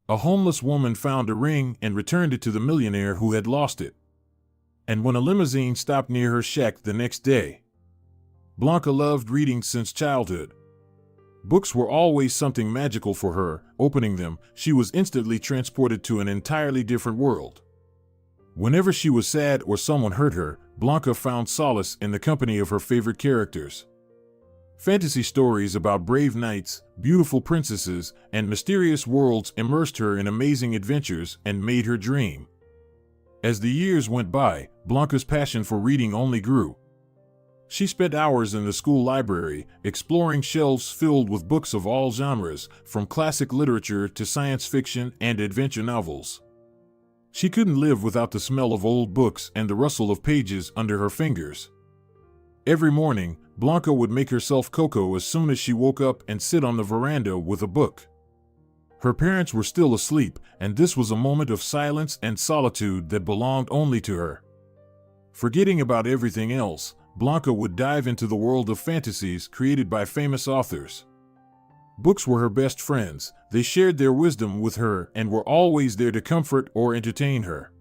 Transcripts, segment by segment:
A homeless woman found a ring and returned it to the millionaire who had lost it. And when a limousine stopped near her shack the next day. Blanca loved reading since childhood. Books were always something magical for her. Opening them, she was instantly transported to an entirely different world. Whenever she was sad or someone hurt her, Blanca found solace in the company of her favorite characters. Fantasy stories about brave knights, beautiful princesses, and mysterious worlds immersed her in amazing adventures and made her dream. As the years went by, Blanca's passion for reading only grew. She spent hours in the school library, exploring shelves filled with books of all genres, from classic literature to science fiction and adventure novels. She couldn't live without the smell of old books and the rustle of pages under her fingers. Every morning, Blanca would make herself cocoa as soon as she woke up and sit on the veranda with a book. Her parents were still asleep, and this was a moment of silence and solitude that belonged only to her. Forgetting about everything else, Blanca would dive into the world of fantasies created by famous authors. Books were her best friends. They shared their wisdom with her and were always there to comfort or entertain her.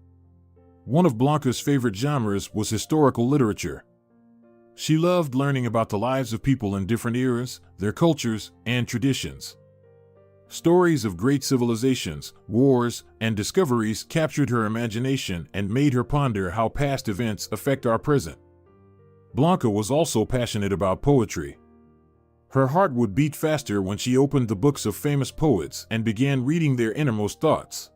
One of Blanca's favorite genres was historical literature. She loved learning about the lives of people in different eras, their cultures, and traditions. Stories of great civilizations, wars, and discoveries captured her imagination and made her ponder how past events affect our present. Blanca was also passionate about poetry. Her heart would beat faster when she opened the books of famous poets and began reading their innermost thoughts.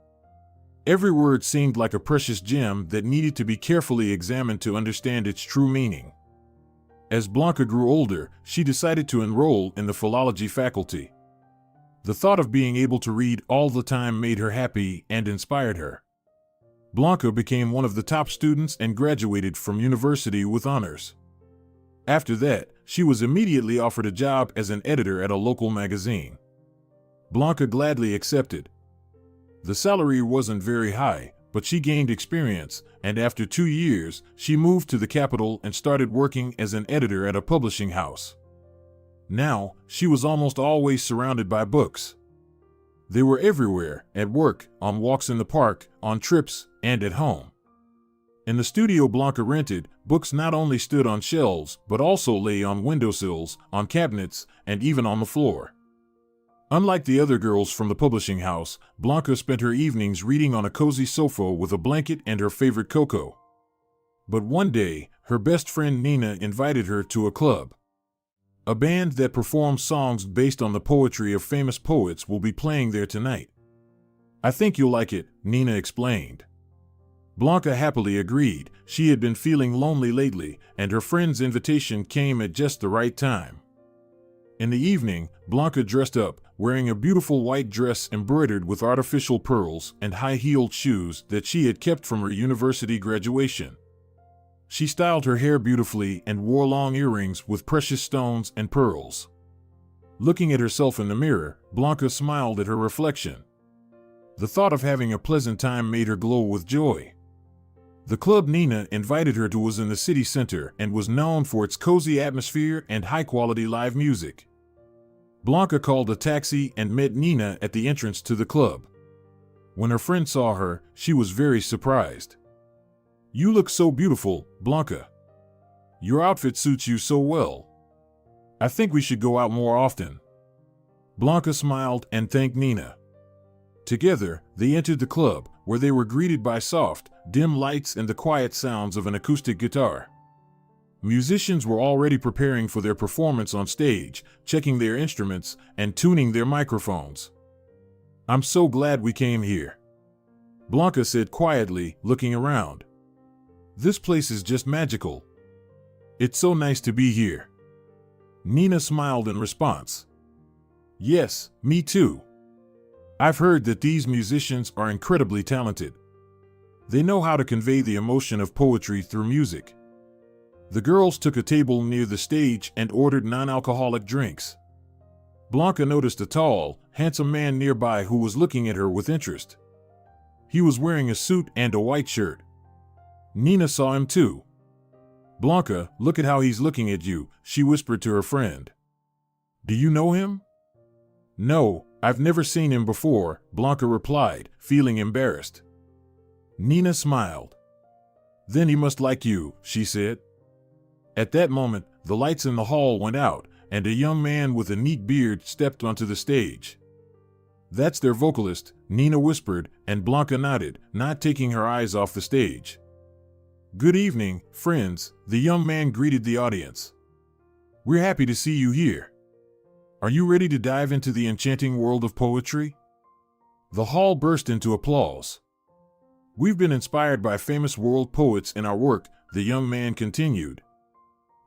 Every word seemed like a precious gem that needed to be carefully examined to understand its true meaning. As Blanca grew older, she decided to enroll in the philology faculty. The thought of being able to read all the time made her happy and inspired her. Blanca became one of the top students and graduated from university with honors. After that, she was immediately offered a job as an editor at a local magazine. Blanca gladly accepted. The salary wasn't very high, but she gained experience, and after 2 years, she moved to the capital and started working as an editor at a publishing house. Now, she was almost always surrounded by books. They were everywhere, at work, on walks in the park, on trips, and at home. In the studio Blanca rented, books not only stood on shelves, but also lay on windowsills, on cabinets, and even on the floor. Unlike the other girls from the publishing house, Blanca spent her evenings reading on a cozy sofa with a blanket and her favorite cocoa. But one day, her best friend Nina invited her to a club. A band that performs songs based on the poetry of famous poets will be playing there tonight. "I think you'll like it," Nina explained. Blanca happily agreed. She had been feeling lonely lately, and her friend's invitation came at just the right time. In the evening, Blanca dressed up, wearing a beautiful white dress embroidered with artificial pearls and high-heeled shoes that she had kept from her university graduation. She styled her hair beautifully and wore long earrings with precious stones and pearls. Looking at herself in the mirror, Blanca smiled at her reflection. The thought of having a pleasant time made her glow with joy. The club Nina invited her to was in the city center and was known for its cozy atmosphere and high-quality live music. Blanca called a taxi and met Nina at the entrance to the club. When her friend saw her, she was very surprised. "You look so beautiful, Blanca. Your outfit suits you so well. I think we should go out more often." Blanca smiled and thanked Nina. Together, they entered the club, where they were greeted by soft, dim lights and the quiet sounds of an acoustic guitar. Musicians were already preparing for their performance on stage, checking their instruments and tuning their microphones. "I'm so glad we came here," Blanca said quietly, looking around. "This place is just magical. It's so nice to be here." Nina smiled in response. "Yes, me too. I've heard that these musicians are incredibly talented. They know how to convey the emotion of poetry through music." The girls took a table near the stage and ordered non-alcoholic drinks. Blanca noticed a tall, handsome man nearby who was looking at her with interest. He was wearing a suit and a white shirt. Nina saw him too. "Blanca, look at how he's looking at you," she whispered to her friend. "Do you know him?" "No," I've never seen him before, Blanca replied, feeling embarrassed. Nina smiled. Then he must like you, she said. At that moment, the lights in the hall went out, and a young man with a neat beard stepped onto the stage. That's their vocalist, Nina whispered, and Blanca nodded, not taking her eyes off the stage. Good evening, friends, the young man greeted the audience. We're happy to see you here. Are you ready to dive into the enchanting world of poetry? The hall burst into applause. We've been inspired by famous world poets in our work, the young man continued.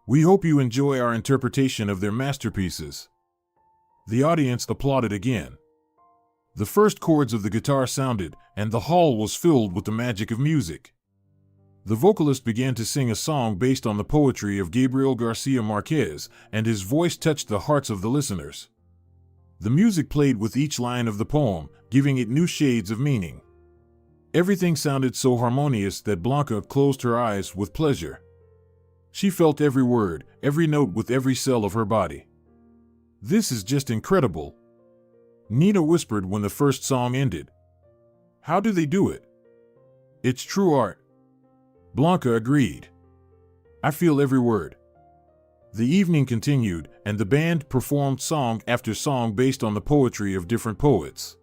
We hope you enjoy our interpretation of their masterpieces. The audience applauded again. The first chords of the guitar sounded, and the hall was filled with the magic of music. The vocalist began to sing a song based on the poetry of Gabriel Garcia Marquez, and his voice touched the hearts of the listeners. The music played with each line of the poem, giving it new shades of meaning. Everything sounded so harmonious that Blanca closed her eyes with pleasure. She felt every word, every note with every cell of her body. This is just incredible. Nina whispered when the first song ended. How do they do it? It's true art. Blanca agreed. I feel every word. The evening continued, and the band performed song after song based on the poetry of different poets.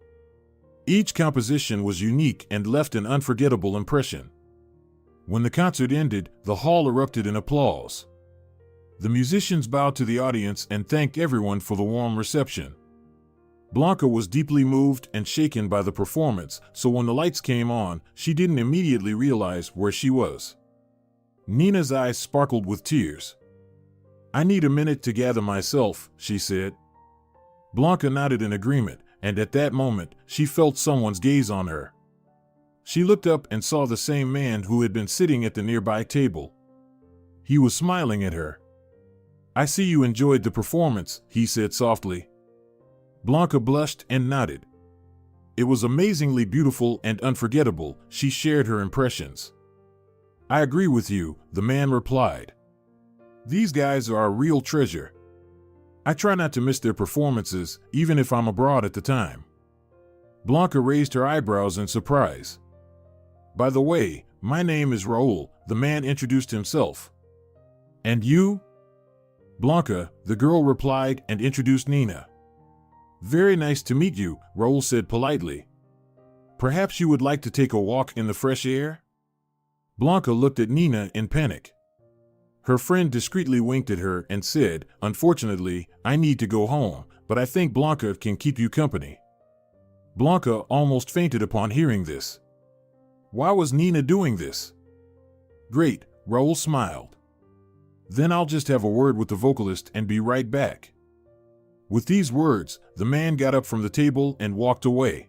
Each composition was unique and left an unforgettable impression. When the concert ended, the hall erupted in applause. The musicians bowed to the audience and thanked everyone for the warm reception. Blanca was deeply moved and shaken by the performance, so when the lights came on, she didn't immediately realize where she was. Nina's eyes sparkled with tears. I need a minute to gather myself, she said. Blanca nodded in agreement, and at that moment, she felt someone's gaze on her. She looked up and saw the same man who had been sitting at the nearby table. He was smiling at her. I see you enjoyed the performance, he said softly. Blanca blushed and nodded. It was amazingly beautiful and unforgettable, she shared her impressions. I agree with you, the man replied. These guys are a real treasure. I try not to miss their performances, even if I'm abroad at the time. Blanca raised her eyebrows in surprise. By the way, my name is Raul, the man introduced himself. And you? Blanca, the girl replied and introduced Nina. Very nice to meet you, Raul said politely. Perhaps you would like to take a walk in the fresh air? Blanca looked at Nina in panic. Her friend discreetly winked at her and said, Unfortunately, I need to go home, but I think Blanca can keep you company. Blanca almost fainted upon hearing this. Why was Nina doing this? Great, Raul smiled. Then I'll just have a word with the vocalist and be right back. With these words, the man got up from the table and walked away.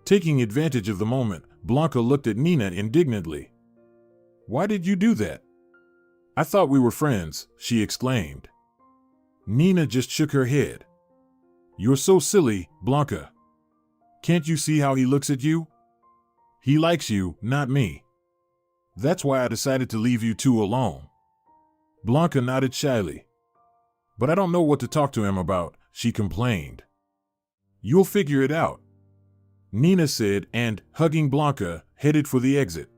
Taking advantage of the moment, Blanca looked at Nina indignantly. Why did you do that? I thought we were friends, she exclaimed. Nina just shook her head. You're so silly, Blanca. Can't you see how he looks at you? He likes you, not me. That's why I decided to leave you two alone. Blanca nodded shyly. But I don't know what to talk to him about, she complained. You'll figure it out, Nina said and, hugging Blanca, headed for the exit.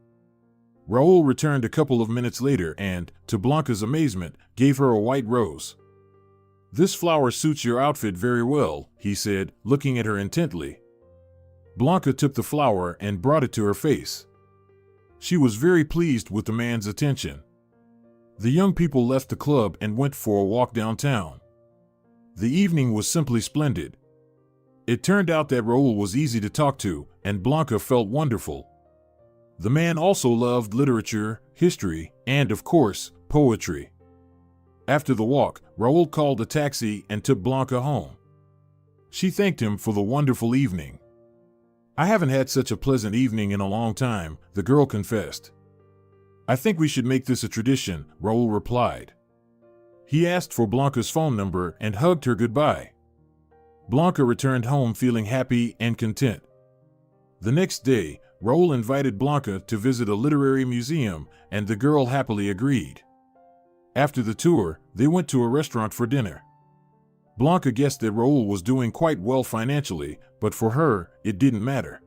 Raul returned a couple of minutes later and, to Blanca's amazement, gave her a white rose. This flower suits your outfit very well, he said, looking at her intently. Blanca took the flower and brought it to her face. She was very pleased with the man's attention. The young people left the club and went for a walk downtown. The evening was simply splendid. It turned out that Raul was easy to talk to, and Blanca felt wonderful. The man also loved literature, history, and, of course, poetry. After the walk, Raul called a taxi and took Blanca home. She thanked him for the wonderful evening. I haven't had such a pleasant evening in a long time, the girl confessed. I think we should make this a tradition, Raul replied. He asked for Blanca's phone number and hugged her goodbye. Blanca returned home feeling happy and content. The next day, Raul invited Blanca to visit a literary museum, and the girl happily agreed. After the tour, they went to a restaurant for dinner. Blanca guessed that Raul was doing quite well financially, but for her, it didn't matter.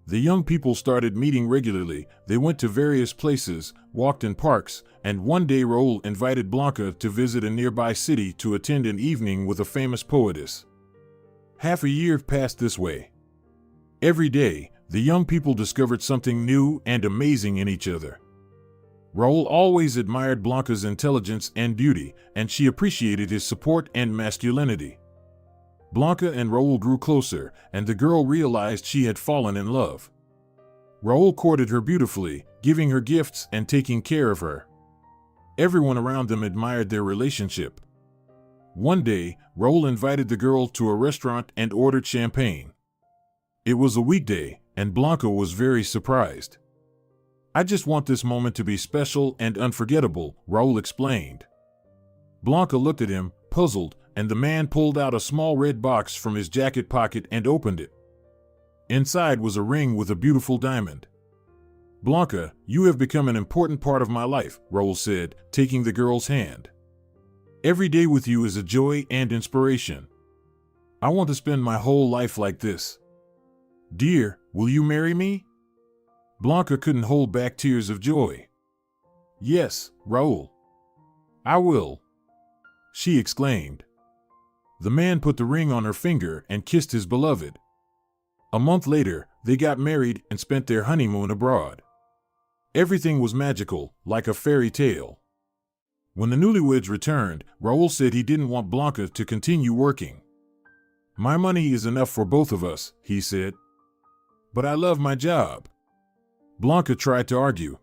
The young people started meeting regularly. They went to various places, walked in parks, and one day Raul invited Blanca to visit a nearby city to attend an evening with a famous poetess. Half a year passed this way. Every day, the young people discovered something new and amazing in each other. Raul always admired Blanca's intelligence and beauty, and she appreciated his support and masculinity. Blanca and Raul grew closer, and the girl realized she had fallen in love. Raul courted her beautifully, giving her gifts and taking care of her. Everyone around them admired their relationship. One day, Raul invited the girl to a restaurant and ordered champagne. It was a weekday, and Blanca was very surprised. "I just want this moment to be special and unforgettable," Raul explained. Blanca looked at him, puzzled, and the man pulled out a small red box from his jacket pocket and opened it. Inside was a ring with a beautiful diamond. "Blanca, you have become an important part of my life," Raul said, taking the girl's hand. "Every day with you is a joy and inspiration. I want to spend my whole life like this. Dear, will you marry me?" Blanca couldn't hold back tears of joy. "Yes, Raul. I will," she exclaimed. The man put the ring on her finger and kissed his beloved. A month later, they got married and spent their honeymoon abroad. Everything was magical, like a fairy tale. When the newlyweds returned, Raul said he didn't want Blanca to continue working. "My money is enough for both of us," he said. "But I love my job." Blanca tried to argue.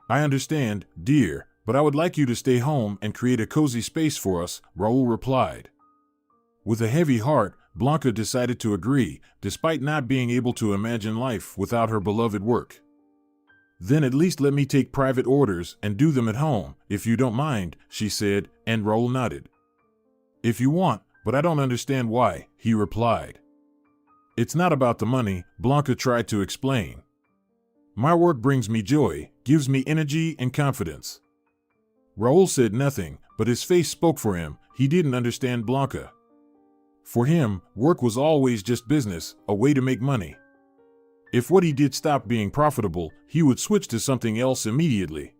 "I understand, dear, but I would like you to stay home and create a cozy space for us," Raul replied. With a heavy heart, Blanca decided to agree, despite not being able to imagine life without her beloved work. "Then at least let me take private orders and do them at home, if you don't mind," she said, and Raul nodded. "If you want, but I don't understand why," he replied. "It's not about the money," Blanca tried to explain. "My work brings me joy, gives me energy and confidence." Raul said nothing, but his face spoke for him. He didn't understand Blanca. For him, work was always just business, a way to make money. If what he did stopped being profitable, he would switch to something else immediately.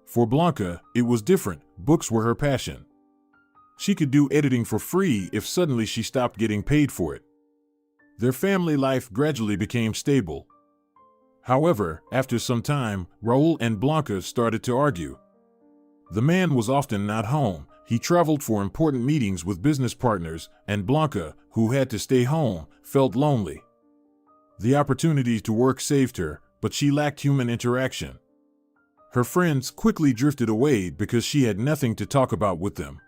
For Blanca, it was different. Books were her passion. She could do editing for free if suddenly she stopped getting paid for it. Their family life gradually became stable. However, after some time, Raul and Blanca started to argue. The man was often not home. He traveled for important meetings with business partners, and Blanca, who had to stay home, felt lonely. The opportunity to work saved her, but she lacked human interaction. Her friends quickly drifted away because she had nothing to talk about with them.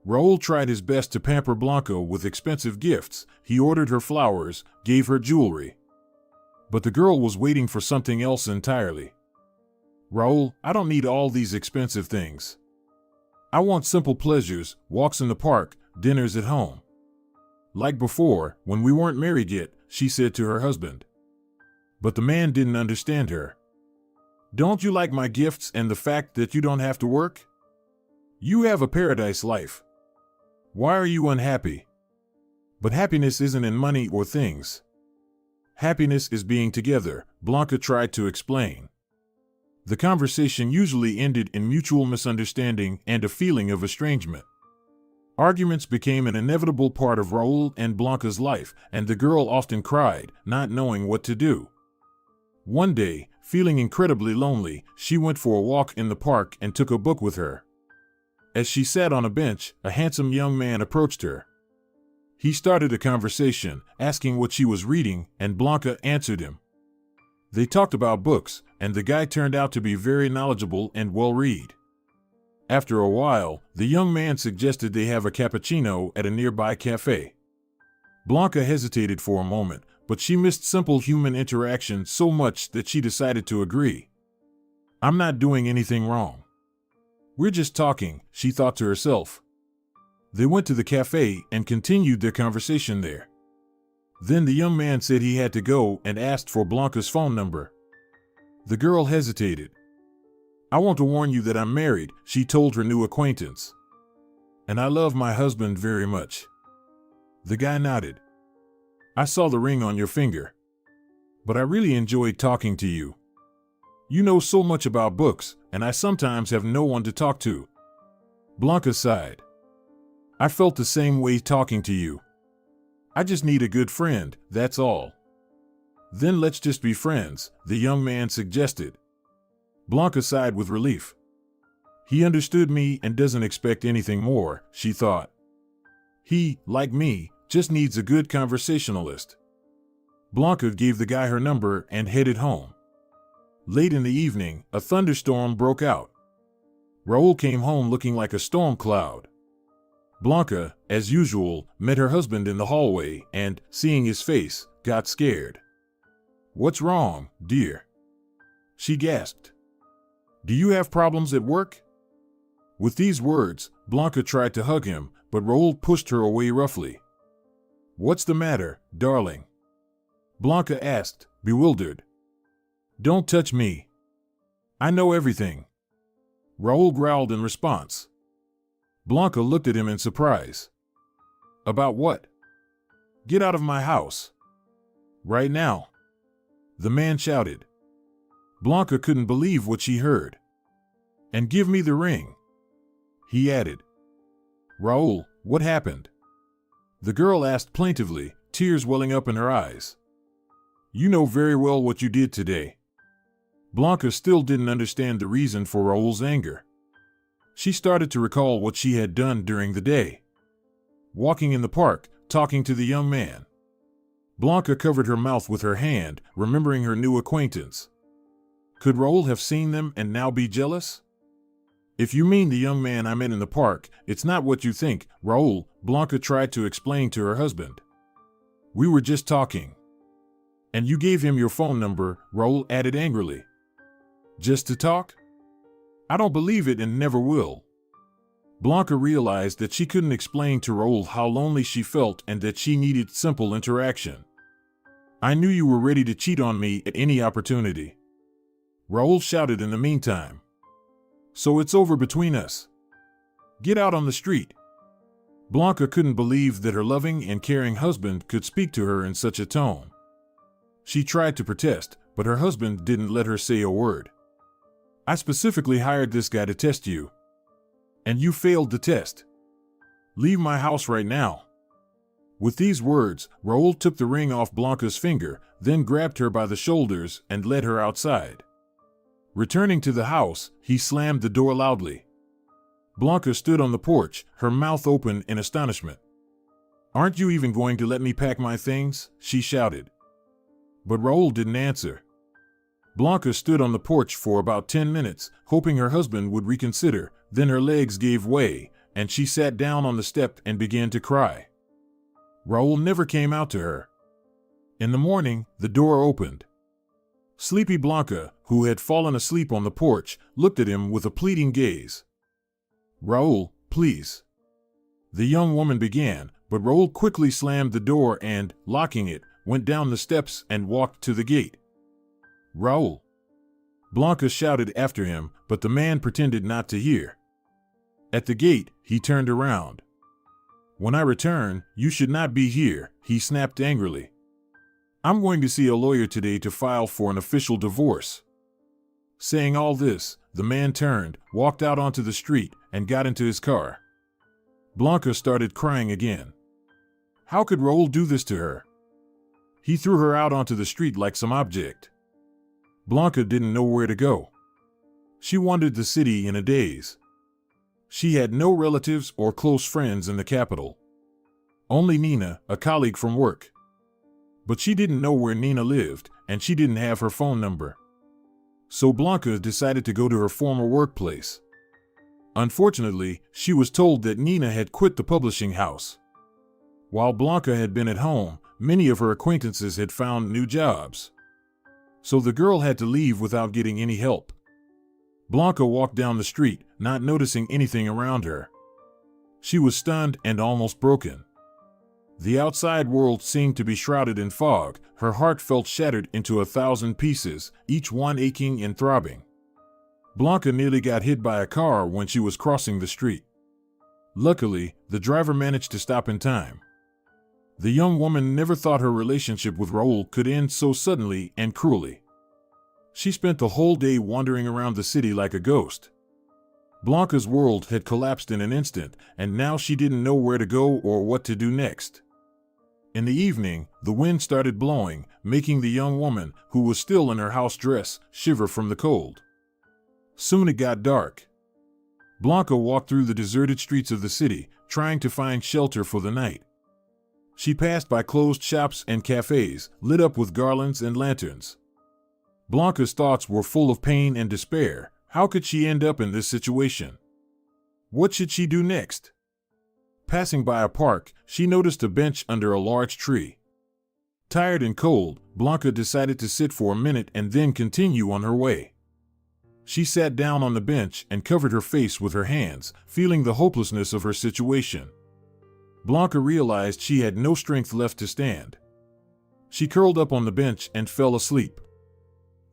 Raul tried his best to pamper Blanca with expensive gifts. He ordered her flowers, gave her jewelry. But the girl was waiting for something else entirely. "Raul, I don't need all these expensive things. I want simple pleasures, walks in the park, dinners at home. Like before, when we weren't married yet," she said to her husband. But the man didn't understand her. "Don't you like my gifts and the fact that you don't have to work? You have a paradise life. Why are you unhappy?" "But happiness isn't in money or things. Happiness is being together," Blanca tried to explain. The conversation usually ended in mutual misunderstanding and a feeling of estrangement. Arguments became an inevitable part of Raul and Blanca's life, and the girl often cried, not knowing what to do. One day, feeling incredibly lonely, she went for a walk in the park and took a book with her. As she sat on a bench, a handsome young man approached her. He started a conversation, asking what she was reading, and Blanca answered him. They talked about books, and the guy turned out to be very knowledgeable and well-read. After a while, the young man suggested they have a cappuccino at a nearby cafe. Blanca hesitated for a moment, but she missed simple human interaction so much that she decided to agree. "I'm not doing anything wrong. We're just talking," she thought to herself. They went to the cafe and continued their conversation there. Then the young man said he had to go and asked for Blanca's phone number. The girl hesitated. "I want to warn you that I'm married," she told her new acquaintance. And I love my husband very much. The guy nodded. I saw the ring on your finger. But I really enjoyed talking to you. You know so much about books, and I sometimes have no one to talk to. Blanca sighed. I felt the same way talking to you. I just need a good friend, that's all. Then let's just be friends, the young man suggested. Blanca sighed with relief. He understood me and doesn't expect anything more, she thought. He, like me, just needs a good conversationalist. Blanca gave the guy her number and headed home. Late in the evening, a thunderstorm broke out. Raul came home looking like a storm cloud. Blanca, as usual, met her husband in the hallway and, seeing his face, got scared. What's wrong, dear? She gasped. Do you have problems at work? With these words, Blanca tried to hug him, but Raul pushed her away roughly. What's the matter, darling? Blanca asked, bewildered. Don't touch me. I know everything. Raul growled in response. Blanca looked at him in surprise. About what? Get out of my house. Right now. The man shouted. Blanca couldn't believe what she heard. And give me the ring. He added. Raul, what happened? The girl asked plaintively, tears welling up in her eyes. You know very well what you did today. Blanca still didn't understand the reason for Raul's anger. She started to recall what she had done during the day. Walking in the park, talking to the young man. Blanca covered her mouth with her hand, remembering her new acquaintance. Could Raul have seen them and now be jealous? If you mean the young man I met in the park, it's not what you think, Raul, Blanca tried to explain to her husband. We were just talking. And you gave him your phone number, Raul added angrily. Just to talk? I don't believe it and never will. Blanca realized that she couldn't explain to Raul how lonely she felt and that she needed simple interaction. I knew you were ready to cheat on me at any opportunity. Raul shouted in the meantime. So it's over between us. Get out on the street. Blanca couldn't believe that her loving and caring husband could speak to her in such a tone. She tried to protest, but her husband didn't let her say a word. I specifically hired this guy to test you. And you failed the test. Leave my house right now. With these words, Raul took the ring off Blanca's finger, then grabbed her by the shoulders and led her outside. Returning to the house, he slammed the door loudly. Blanca stood on the porch, her mouth open in astonishment. Aren't you even going to let me pack my things? She shouted. But Raul didn't answer. Blanca stood on the porch for about 10 minutes, hoping her husband would reconsider, then her legs gave way, and she sat down on the step and began to cry. Raul never came out to her. In the morning, the door opened. Sleepy Blanca, who had fallen asleep on the porch, looked at him with a pleading gaze. Raul, please. The young woman began, but Raul quickly slammed the door and, locking it, went down the steps and walked to the gate. Raul. Blanca shouted after him, but the man pretended not to hear. At the gate, he turned around. When I return, you should not be here, he snapped angrily. I'm going to see a lawyer today to file for an official divorce. Saying all this, the man turned, walked out onto the street, and got into his car. Blanca started crying again. How could Raul do this to her? He threw her out onto the street like some object. Blanca didn't know where to go. She wandered the city in a daze. She had no relatives or close friends in the capital. Only Nina, a colleague from work. But she didn't know where Nina lived, and she didn't have her phone number. So Blanca decided to go to her former workplace. Unfortunately, she was told that Nina had quit the publishing house. While Blanca had been at home, many of her acquaintances had found new jobs. So the girl had to leave without getting any help. Blanca walked down the street, not noticing anything around her. She was stunned and almost broken. The outside world seemed to be shrouded in fog. Her heart felt shattered into 1,000 pieces, each one aching and throbbing. Blanca nearly got hit by a car when she was crossing the street. Luckily, the driver managed to stop in time. The young woman never thought her relationship with Raoul could end so suddenly and cruelly. She spent the whole day wandering around the city like a ghost. Blanca's world had collapsed in an instant, and now she didn't know where to go or what to do next. In the evening, the wind started blowing, making the young woman, who was still in her house dress, shiver from the cold. Soon it got dark. Blanca walked through the deserted streets of the city, trying to find shelter for the night. She passed by closed shops and cafes, lit up with garlands and lanterns. Blanca's thoughts were full of pain and despair. How could she end up in this situation? What should she do next? Passing by a park, she noticed a bench under a large tree. Tired and cold, Blanca decided to sit for a minute and then continue on her way. She sat down on the bench and covered her face with her hands, feeling the hopelessness of her situation. Blanca realized she had no strength left to stand. She curled up on the bench and fell asleep.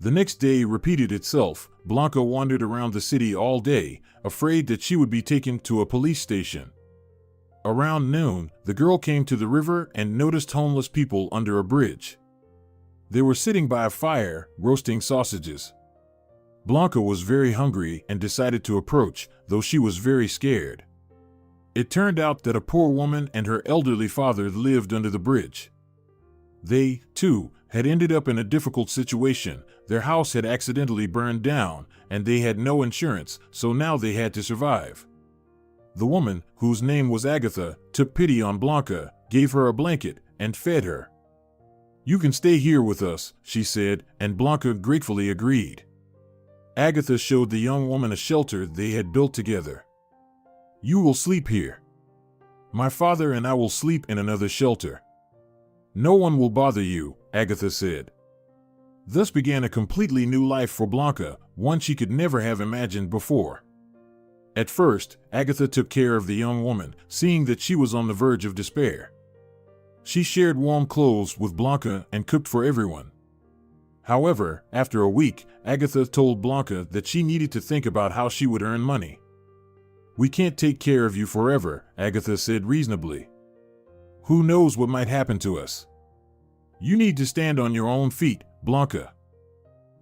The next day repeated itself. Blanca wandered around the city all day, afraid that she would be taken to a police station. Around noon, the girl came to the river and noticed homeless people under a bridge. They were sitting by a fire, roasting sausages. Blanca was very hungry and decided to approach, though she was very scared. It turned out that a poor woman and her elderly father lived under the bridge. They, too, had ended up in a difficult situation. Their house had accidentally burned down, and they had no insurance, so now they had to survive. The woman, whose name was Agatha, took pity on Blanca, gave her a blanket, and fed her. "You can stay here with us," she said, and Blanca gratefully agreed. Agatha showed the young woman a shelter they had built together. "You will sleep here. My father and I will sleep in another shelter. No one will bother you," Agatha said. Thus began a completely new life for Blanca, one she could never have imagined before. At first, Agatha took care of the young woman, seeing that she was on the verge of despair. She shared warm clothes with Blanca and cooked for everyone. However, after a week, Agatha told Blanca that she needed to think about how she would earn money. "We can't take care of you forever," Agatha said reasonably. "Who knows what might happen to us? You need to stand on your own feet, Blanca."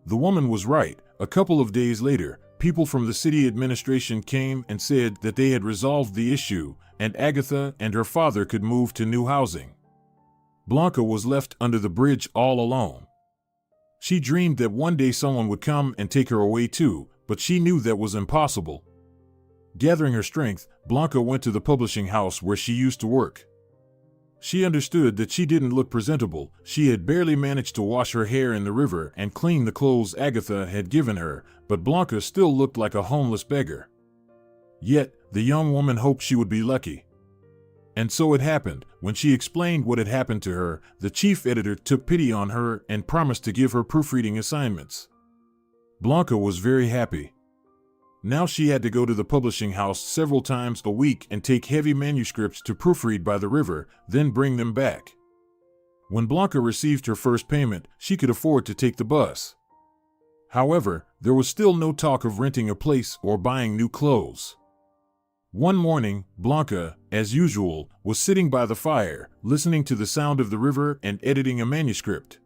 The woman was right. A couple of days later, people from the city administration came and said that they had resolved the issue, and Agatha and her father could move to new housing. Blanca was left under the bridge all alone. She dreamed that one day someone would come and take her away too, but she knew that was impossible. Gathering her strength, Blanca went to the publishing house where she used to work. She understood that she didn't look presentable. She had barely managed to wash her hair in the river and clean the clothes Agatha had given her, but Blanca still looked like a homeless beggar. Yet, the young woman hoped she would be lucky. And so it happened. When she explained what had happened to her, the chief editor took pity on her and promised to give her proofreading assignments. Blanca was very happy. Now she had to go to the publishing house several times a week and take heavy manuscripts to proofread by the river, then bring them back. When Blanca received her first payment, she could afford to take the bus. However, there was still no talk of renting a place or buying new clothes. One morning, Blanca, as usual, was sitting by the fire, listening to the sound of the river and editing a manuscript.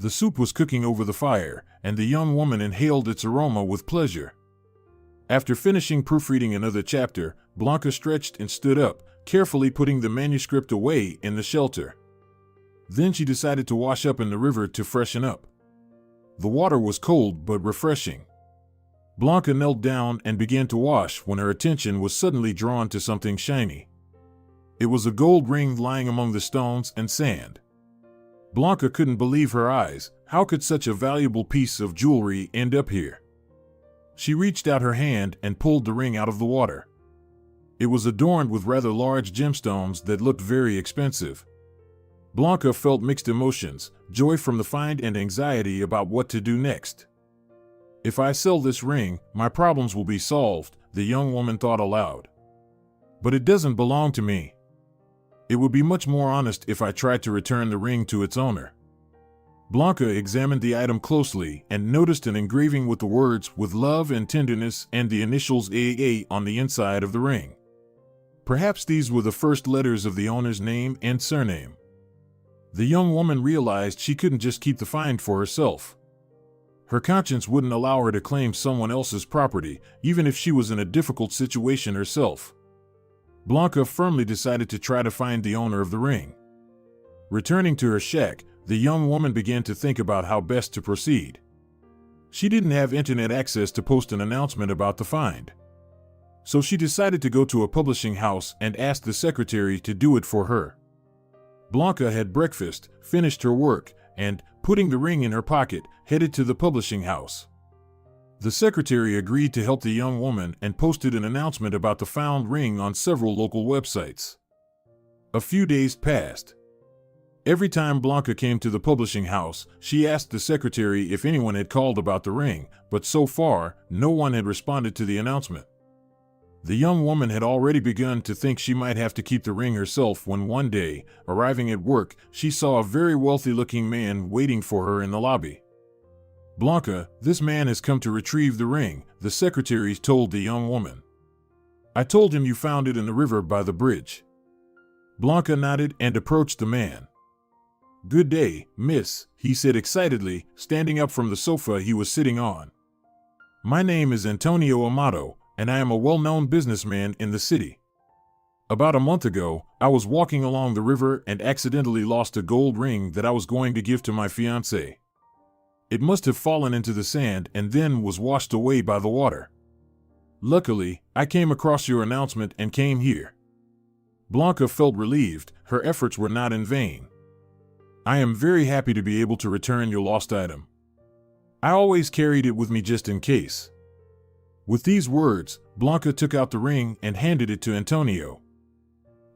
The soup was cooking over the fire, and the young woman inhaled its aroma with pleasure. After finishing proofreading another chapter, Blanca stretched and stood up, carefully putting the manuscript away in the shelter. Then she decided to wash up in the river to freshen up. The water was cold but refreshing. Blanca knelt down and began to wash when her attention was suddenly drawn to something shiny. It was a gold ring lying among the stones and sand. Blanca couldn't believe her eyes. How could such a valuable piece of jewelry end up here? She reached out her hand and pulled the ring out of the water. It was adorned with rather large gemstones that looked very expensive. Blanca felt mixed emotions, joy from the find and anxiety about what to do next. "If I sell this ring, my problems will be solved," the young woman thought aloud. "But it doesn't belong to me. It would be much more honest if I tried to return the ring to its owner." Blanca examined the item closely and noticed an engraving with the words "with love and tenderness" and the initials AA on the inside of the ring. Perhaps these were the first letters of the owner's name and surname. The young woman realized she couldn't just keep the find for herself. Her conscience wouldn't allow her to claim someone else's property, even if she was in a difficult situation herself. Blanca firmly decided to try to find the owner of the ring. Returning to her shack, the young woman began to think about how best to proceed. She didn't have internet access to post an announcement about the find. So she decided to go to a publishing house and ask the secretary to do it for her. Blanca had breakfast, finished her work, and, putting the ring in her pocket, headed to the publishing house. The secretary agreed to help the young woman and posted an announcement about the found ring on several local websites. A few days passed. Every time Blanca came to the publishing house, she asked the secretary if anyone had called about the ring, but so far, no one had responded to the announcement. The young woman had already begun to think she might have to keep the ring herself when one day, arriving at work, she saw a very wealthy-looking man waiting for her in the lobby. "Blanca, this man has come to retrieve the ring," the secretary told the young woman. "I told him you found it in the river by the bridge." Blanca nodded and approached the man. "Good day, miss," he said excitedly, standing up from the sofa he was sitting on. "My name is Antonio Amato, and I am a well-known businessman in the city. About a month ago, I was walking along the river and accidentally lost a gold ring that I was going to give to my fiancée. It must have fallen into the sand and then was washed away by the water. Luckily, I came across your announcement and came here." Blanca felt relieved. Her efforts were not in vain. "I am very happy to be able to return your lost item. I always carried it with me just in case." With these words, Blanca took out the ring and handed it to Antonio.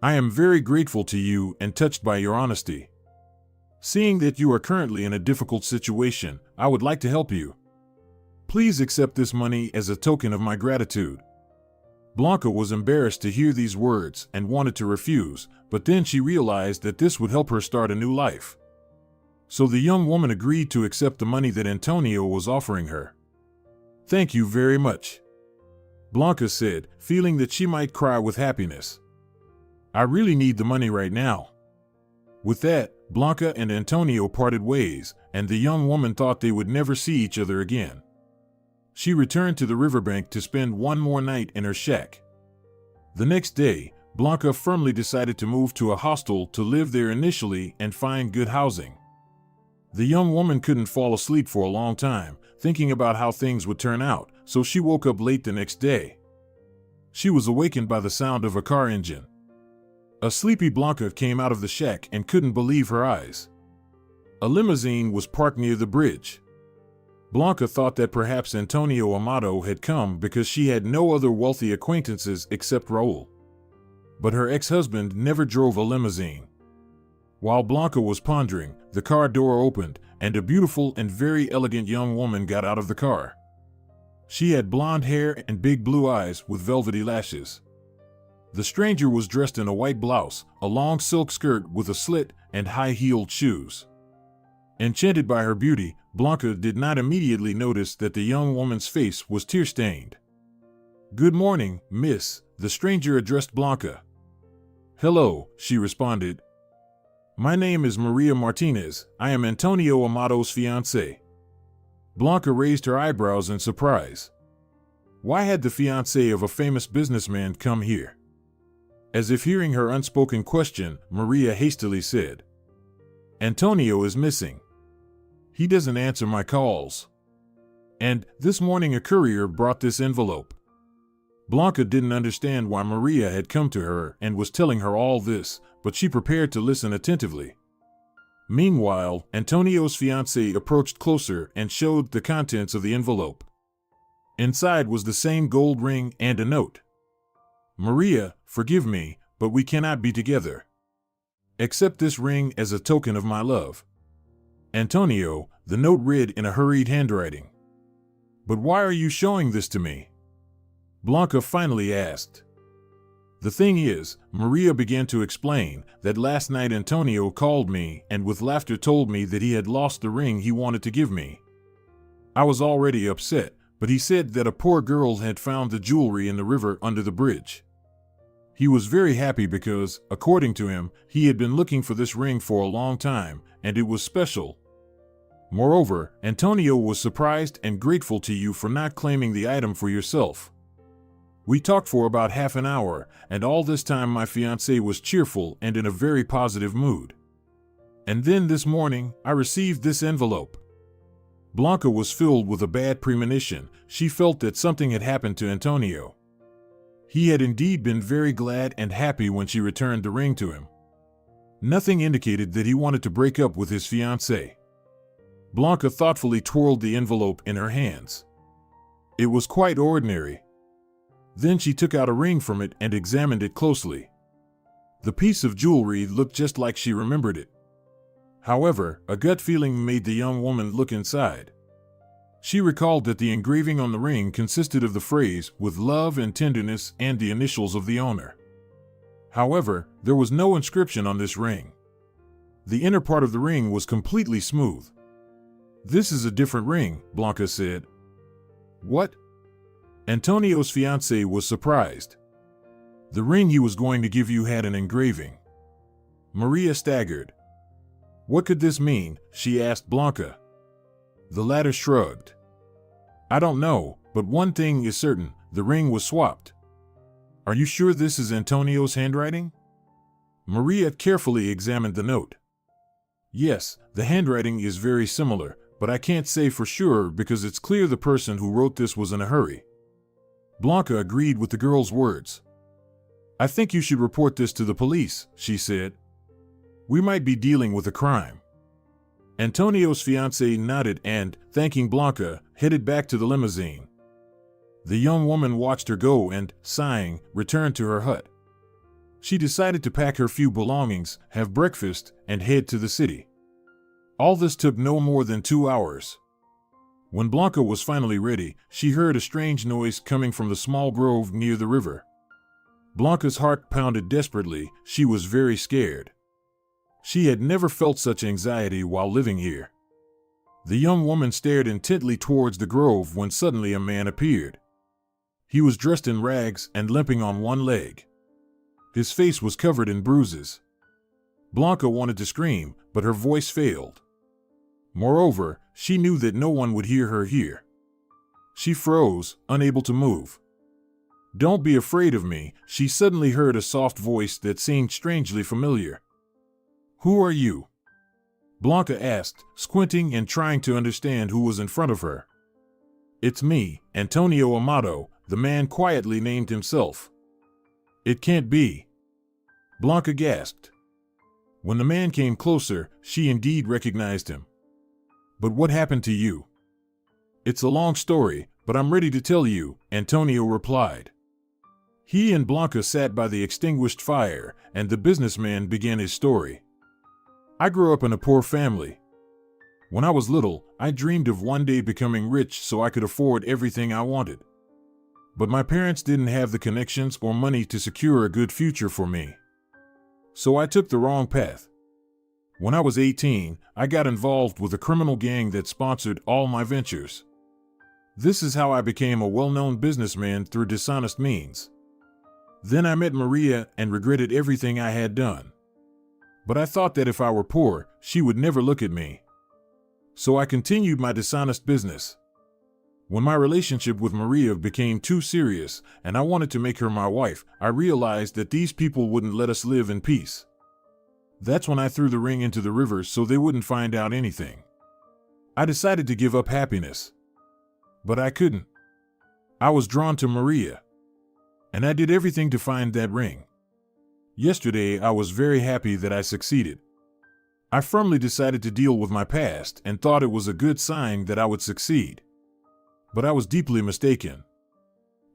"I am very grateful to you and touched by your honesty. Seeing that you are currently in a difficult situation, I would like to help you. Please accept this money as a token of my gratitude." Blanca was embarrassed to hear these words and wanted to refuse, but then she realized that this would help her start a new life. So the young woman agreed to accept the money that Antonio was offering her. "Thank you very much," Blanca said, feeling that she might cry with happiness. "I really need the money right now." With that, Blanca and Antonio parted ways, and the young woman thought they would never see each other again. She returned to the riverbank to spend one more night in her shack. The next day, Blanca firmly decided to move to a hostel to live there initially and find good housing. The young woman couldn't fall asleep for a long time, thinking about how things would turn out, so she woke up late the next day. She was awakened by the sound of a car engine. A sleepy Blanca came out of the shack and couldn't believe her eyes. A limousine was parked near the bridge. Blanca thought that perhaps Antonio Amato had come because she had no other wealthy acquaintances except Raul. But her ex-husband never drove a limousine. While Blanca was pondering, the car door opened, and a beautiful and very elegant young woman got out of the car. She had blonde hair and big blue eyes with velvety lashes. The stranger was dressed in a white blouse, a long silk skirt with a slit, and high-heeled shoes. Enchanted by her beauty, Blanca did not immediately notice that the young woman's face was tear-stained. "Good morning, miss," the stranger addressed Blanca. "Hello," she responded. "My name is Maria Martinez. I am Antonio Amato's fiancée." Blanca raised her eyebrows in surprise. Why had the fiancée of a famous businessman come here? As if hearing her unspoken question, Maria hastily said, "Antonio is missing. He doesn't answer my calls. And this morning a courier brought this envelope." Blanca didn't understand why Maria had come to her and was telling her all this, but she prepared to listen attentively. Meanwhile, Antonio's fiancée approached closer and showed the contents of the envelope. Inside was the same gold ring and a note. "Maria, forgive me, but we cannot be together. Accept this ring as a token of my love." "Antonio," the note read in a hurried handwriting. "But why are you showing this to me?" Blanca finally asked. "The thing is," Maria began to explain, "that last night Antonio called me and with laughter told me that he had lost the ring he wanted to give me. I was already upset, but he said that a poor girl had found the jewelry in the river under the bridge. He was very happy because, according to him, he had been looking for this ring for a long time, and it was special. Moreover, Antonio was surprised and grateful to you for not claiming the item for yourself. We talked for about half an hour, and all this time my fiancée was cheerful and in a very positive mood. And then this morning, I received this envelope. Blanca was filled with a bad premonition. She felt that something had happened to Antonio. He had indeed been very glad and happy when she returned the ring to him. Nothing indicated that he wanted to break up with his fiancée. Blanca thoughtfully twirled the envelope in her hands. It was quite ordinary. Then she took out a ring from it and examined it closely. The piece of jewelry looked just like she remembered it. However, a gut feeling made the young woman look inside. She recalled that the engraving on the ring consisted of the phrase, "with love and tenderness," and the initials of the owner. However, there was no inscription on this ring. The inner part of the ring was completely smooth. "This is a different ring," Blanca said. "What?" Antonio's fiancée was surprised. "The ring he was going to give you had an engraving." Maria staggered. "What could this mean?" she asked Blanca. The latter shrugged. "I don't know, but one thing is certain, the ring was swapped." "Are you sure this is Antonio's handwriting?" Maria carefully examined the note. "Yes, the handwriting is very similar, but I can't say for sure because it's clear the person who wrote this was in a hurry." Blanca agreed with the girl's words. "I think you should report this to the police," she said. "We might be dealing with a crime." Antonio's fiancée nodded and, thanking Blanca, headed back to the limousine. The young woman watched her go and, sighing, returned to her hut. She decided to pack her few belongings, have breakfast, and head to the city. All this took no more than 2 hours. When Blanca was finally ready, she heard a strange noise coming from the small grove near the river. Blanca's heart pounded desperately. She was very scared. She had never felt such anxiety while living here. The young woman stared intently towards the grove when suddenly a man appeared. He was dressed in rags and limping on one leg. His face was covered in bruises. Blanca wanted to scream, but her voice failed. Moreover, she knew that no one would hear her here. She froze, unable to move. "Don't be afraid of me," she suddenly heard a soft voice that seemed strangely familiar. "Who are you?" Blanca asked, squinting and trying to understand who was in front of her. "It's me, Antonio Amato," the man quietly named himself. "It can't be." Blanca gasped. When the man came closer, she indeed recognized him. "But what happened to you?" "It's a long story, but I'm ready to tell you," Antonio replied. He and Blanca sat by the extinguished fire, and the businessman began his story. "I grew up in a poor family. When I was little, I dreamed of one day becoming rich so I could afford everything I wanted. But my parents didn't have the connections or money to secure a good future for me. So I took the wrong path. When I was 18, I got involved with a criminal gang that sponsored all my ventures. This is how I became a well-known businessman through dishonest means. Then I met Maria and regretted everything I had done. But I thought that if I were poor, she would never look at me. So I continued my dishonest business. When my relationship with Maria became too serious and I wanted to make her my wife, I realized that these people wouldn't let us live in peace. That's when I threw the ring into the river so they wouldn't find out anything. I decided to give up happiness. But I couldn't. I was drawn to Maria. And I did everything to find that ring. Yesterday, I was very happy that I succeeded. I firmly decided to deal with my past and thought it was a good sign that I would succeed. But I was deeply mistaken.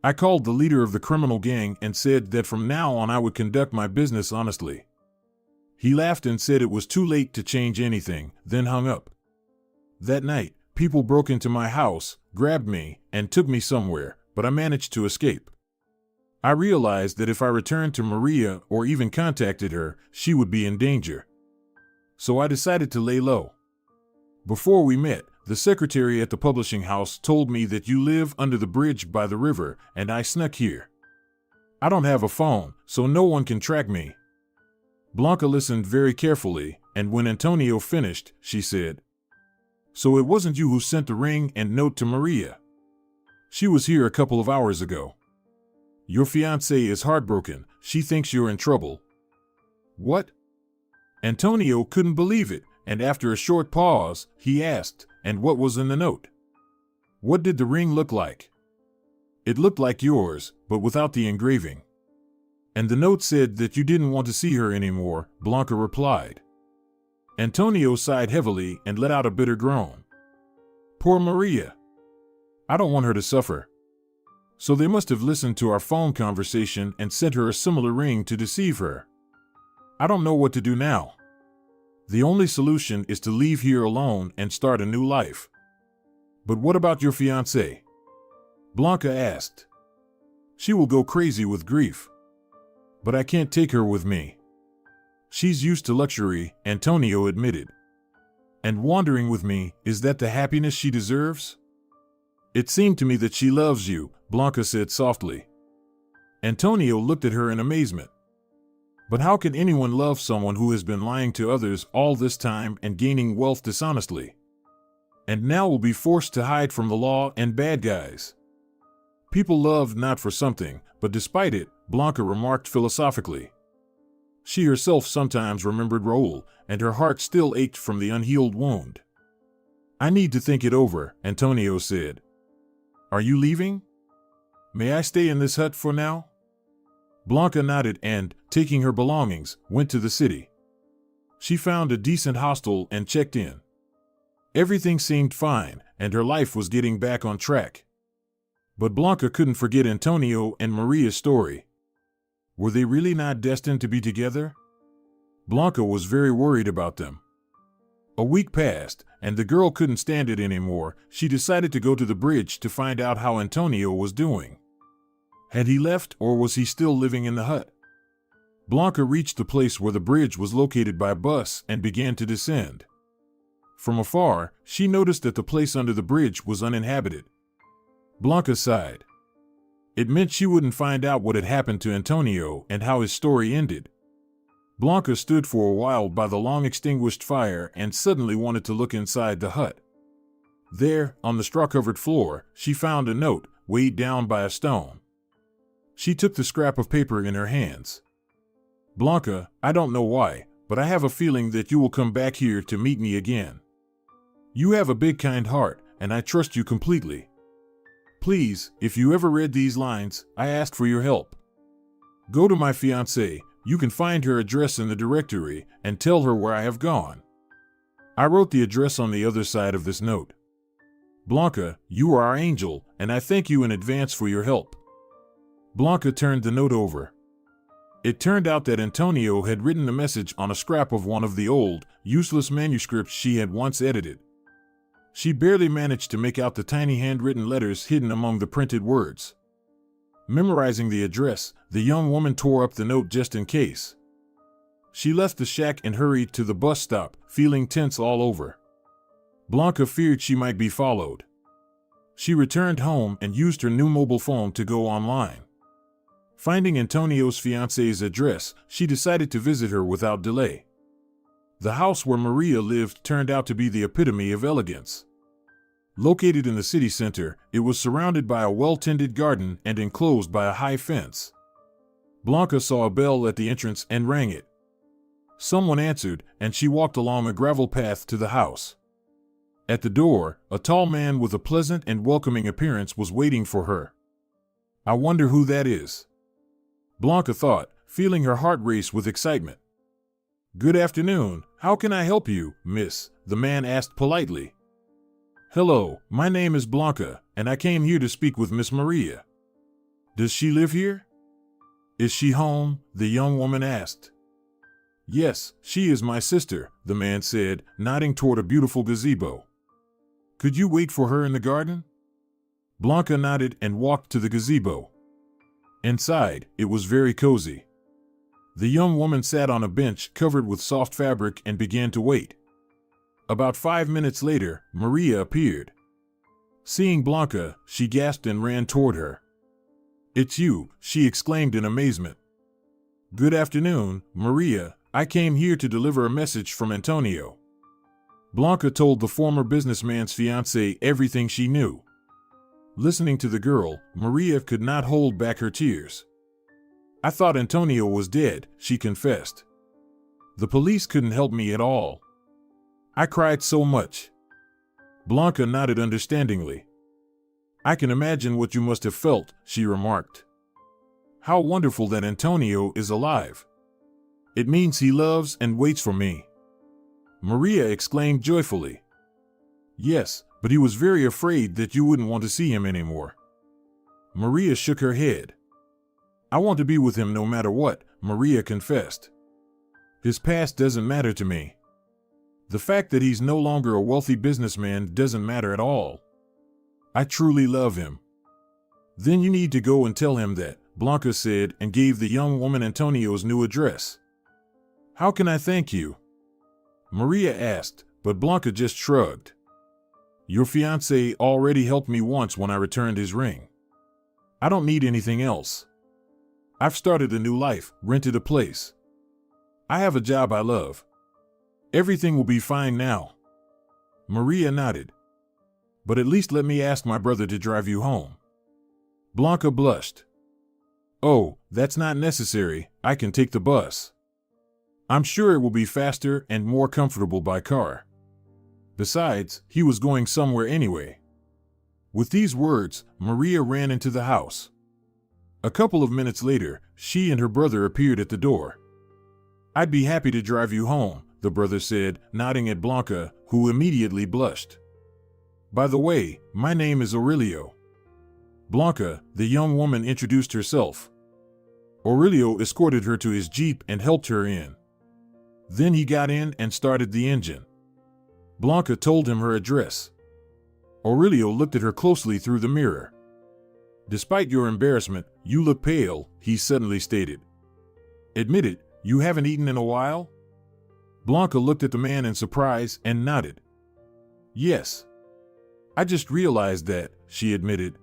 I called the leader of the criminal gang and said that from now on I would conduct my business honestly. He laughed and said it was too late to change anything, then hung up. That night, people broke into my house, grabbed me, and took me somewhere, but I managed to escape. I realized that if I returned to Maria or even contacted her, she would be in danger. So I decided to lay low. Before we met, the secretary at the publishing house told me that you live under the bridge by the river, and I snuck here. I don't have a phone, so no one can track me. Blanca listened very carefully, and when Antonio finished, she said, "So it wasn't you who sent the ring and note to Maria? She was here a couple of hours ago. Your fiancée is heartbroken. She thinks you're in trouble." "What?" Antonio couldn't believe it, and after a short pause, he asked, "And what was in the note? What did the ring look like?" "It looked like yours, but without the engraving. And the note said that you didn't want to see her anymore," Blanca replied. Antonio sighed heavily and let out a bitter groan. "Poor Maria. I don't want her to suffer. So they must have listened to our phone conversation and sent her a similar ring to deceive her. I don't know what to do now. The only solution is to leave here alone and start a new life." "But what about your fiancée?" Blanca asked. "She will go crazy with grief. But I can't take her with me. She's used to luxury," Antonio admitted. "And wandering with me, is that the happiness she deserves?" "It seemed to me that she loves you," Blanca said softly. Antonio looked at her in amazement. But how can anyone love someone who has been lying to others all this time and gaining wealth dishonestly? And now will be forced to hide from the law and bad guys. People love not for something, but despite it, Blanca remarked philosophically. She herself sometimes remembered Raoul, and her heart still ached from the unhealed wound. "I need to think it over," Antonio said. "Are you leaving? May I stay in this hut for now?" Blanca nodded and, taking her belongings, went to the city. She found a decent hostel and checked in. Everything seemed fine, and her life was getting back on track. But Blanca couldn't forget Antonio and Maria's story. Were they really not destined to be together? Blanca was very worried about them. A week passed, and the girl couldn't stand it anymore. She decided to go to the bridge to find out how Antonio was doing. Had he left, or was he still living in the hut? Blanca reached the place where the bridge was located by bus and began to descend. From afar, she noticed that the place under the bridge was uninhabited. Blanca sighed. It meant she wouldn't find out what had happened to Antonio and how his story ended. Blanca stood for a while by the long-extinguished fire and suddenly wanted to look inside the hut. There, on the straw-covered floor, she found a note, weighed down by a stone. She took the scrap of paper in her hands. "Blanca, I don't know why, but I have a feeling that you will come back here to meet me again. You have a big kind heart, and I trust you completely. Please, if you ever read these lines, I ask for your help. Go to my fiancée, you can find her address in the directory, and tell her where I have gone." I wrote the address on the other side of this note. Blanca, you are our angel, and I thank you in advance for your help. Blanca turned the note over. It turned out that Antonio had written the message on a scrap of one of the old, useless manuscripts she had once edited. She barely managed to make out the tiny handwritten letters hidden among the printed words. Memorizing the address, the young woman tore up the note just in case. She left the shack and hurried to the bus stop, feeling tense all over. Blanca feared she might be followed. She returned home and used her new mobile phone to go online. Finding Antonio's fiancée's address, she decided to visit her without delay. The house where Maria lived turned out to be the epitome of elegance. Located in the city center, it was surrounded by a well-tended garden and enclosed by a high fence. Blanca saw a bell at the entrance and rang it. Someone answered, and she walked along a gravel path to the house. At the door, a tall man with a pleasant and welcoming appearance was waiting for her. "I wonder who that is," Blanca thought, feeling her heart race with excitement. "Good afternoon, how can I help you, miss?" the man asked politely. "Hello, my name is Blanca, and I came here to speak with Miss Maria. Does she live here?" "Is she home?" the young woman asked. "Yes, she is my sister," the man said, nodding toward a beautiful gazebo. "Could you wait for her in the garden?" Blanca nodded and walked to the gazebo. Inside, it was very cozy. The young woman sat on a bench covered with soft fabric and began to wait. About 5 minutes later, Maria appeared. Seeing Blanca, she gasped and ran toward her. "It's you," she exclaimed in amazement. "Good afternoon, Maria. I came here to deliver a message from Antonio." Blanca told the former businessman's fiancé everything she knew. Listening to the girl, Maria could not hold back her tears. "I thought Antonio was dead," she confessed. "The police couldn't help me at all. I cried so much." Blanca nodded understandingly. "I can imagine what you must have felt," she remarked. "How wonderful that Antonio is alive. It means he loves and waits for me." Maria exclaimed joyfully. "Yes, but he was very afraid that you wouldn't want to see him anymore." Maria shook her head. "I want to be with him no matter what," Maria confessed. "His past doesn't matter to me. The fact that he's no longer a wealthy businessman doesn't matter at all. I truly love him." "Then you need to go and tell him that," Blanca said, and gave the young woman Antonio's new address. "How can I thank you?" Maria asked, but Blanca just shrugged. "Your fiancé already helped me once when I returned his ring. I don't need anything else. I've started a new life, rented a place. I have a job I love. Everything will be fine now." Maria nodded. "But at least let me ask my brother to drive you home." Blanca blushed. "Oh, that's not necessary. I can take the bus. I'm sure it will be faster and more comfortable by car. Besides, he was going somewhere anyway." With these words, Maria ran into the house. A couple of minutes later, she and her brother appeared at the door. "I'd be happy to drive you home," the brother said, nodding at Blanca, who immediately blushed. "By the way, my name is Aurelio." Blanca, the young woman, introduced herself. Aurelio escorted her to his jeep and helped her in. Then he got in and started the engine. Blanca told him her address. Aurelio looked at her closely through the mirror. "Despite your embarrassment, you look pale," he suddenly stated. "Admit it, you haven't eaten in a while?" Blanca looked at the man in surprise and nodded. "Yes. I just realized that," she admitted.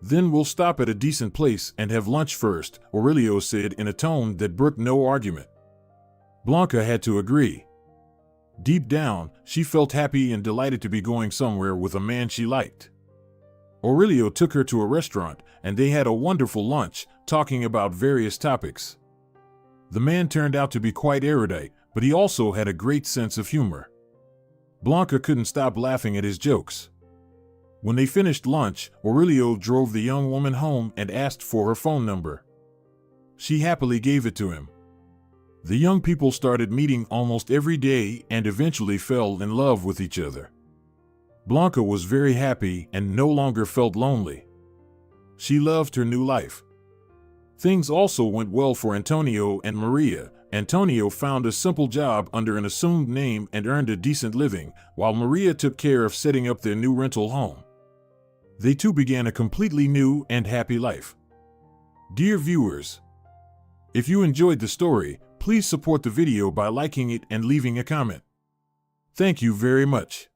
"Then we'll stop at a decent place and have lunch first," Aurelio said in a tone that brooked no argument. Blanca had to agree. Deep down, she felt happy and delighted to be going somewhere with a man she liked. Aurelio took her to a restaurant, and they had a wonderful lunch, talking about various topics. The man turned out to be quite erudite, but he also had a great sense of humor. Blanca couldn't stop laughing at his jokes. When they finished lunch, Aurelio drove the young woman home and asked for her phone number. She happily gave it to him. The young people started meeting almost every day and eventually fell in love with each other. Blanca was very happy and no longer felt lonely. She loved her new life. Things also went well for Antonio and Maria. Antonio found a simple job under an assumed name and earned a decent living, while Maria took care of setting up their new rental home. They too began a completely new and happy life. Dear viewers, if you enjoyed the story, please support the video by liking it and leaving a comment. Thank you very much.